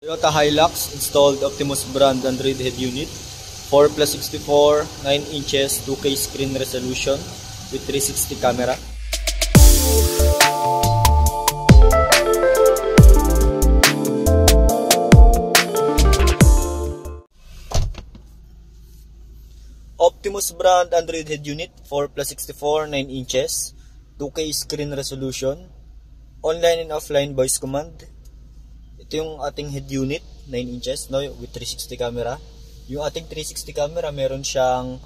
Toyota Hilux installed Optimus brand Android head unit, 4+64, 9 inches, 2K screen resolution with 360 camera. Optimus brand Android head unit, 4+64, 9 inches, 2K screen resolution, online and offline voice command. Ito yung ating head unit, 9 inches, no, with 360 camera. Yung ating 360 camera, meron siyang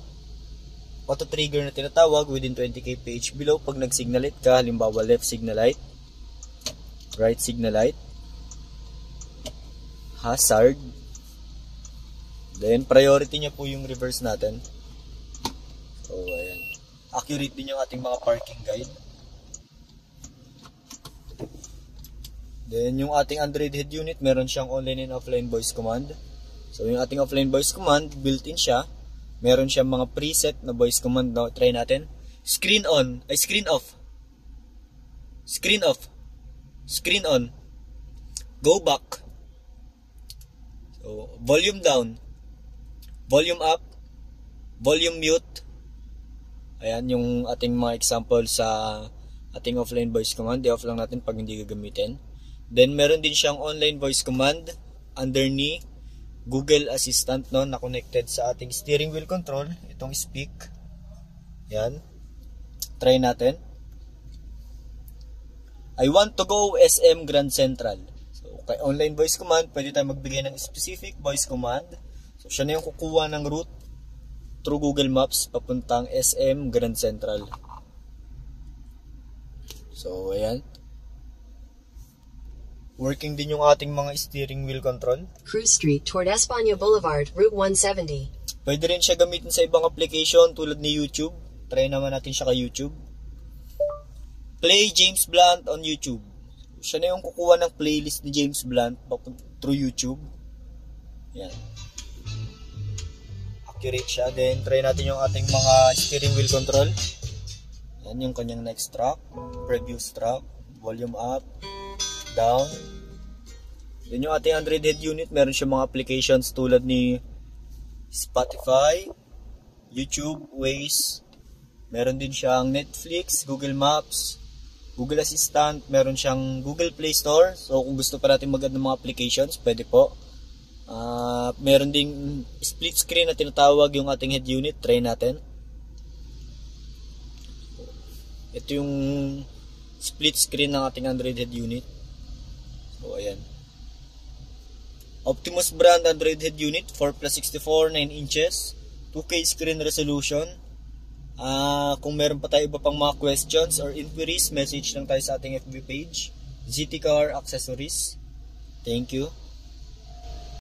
auto trigger na tinatawag within 20 kph below pag nag-signal light ka, halimbawa left signal light, right signal light, hazard, then priority niya po yung reverse natin. So ayan, accurate din yung ating mga parking guide. Then yung ating Android head unit, meron siyang online and offline voice command. So yung ating offline voice command, built-in siya. Meron siyang mga preset na voice command na try natin. Screen on, ay screen off. Screen off. Screen on. Go back. So volume down. Volume up. Volume mute. Ayan yung ating mga example sa ating offline voice command. I-off lang natin pag hindi gagamitin. Then meron din siyang online voice command under ni Google Assistant, no, na connected sa ating steering wheel control. Itong speak. Yan. Try natin. I want to go SM Grand Central. So, okay, online voice command, pwede tayo magbigay ng specific voice command. So, siya na yung kukuha ng route through Google Maps papuntang SM Grand Central. So, ayan. Working din yung ating mga steering wheel control. Cruz Street toward España Boulevard, Route 170. Pwede rin siya gamitin sa ibang application tulad ni YouTube. Try naman natin siya kay YouTube. Play James Blunt on YouTube. Siya na yung kukuha ng playlist ni James Blunt through YouTube. Yan. Accurate siya. Then try natin yung ating mga steering wheel control. Yan yung kanyang next track. Previous track. Volume up. Down. Then yung ating Android head unit, meron siya mga applications tulad ni Spotify, YouTube, Waze. Meron din siyang Netflix, Google Maps, Google Assistant. Meron siyang Google Play Store. So kung gusto pa natin mag-add ng mga applications, pwede po. Meron ding split screen na tinatawag yung ating head unit. Try natin. Ito yung split screen ng ating Android head unit. So ayan. Optimus brand Android head unit, 4+64, 9 inches, 2K screen resolution. Kung meron pa tayo iba pang mga questions or inquiries, message lang tayo sa ating FB page, ZT Car Accessories. Thank you.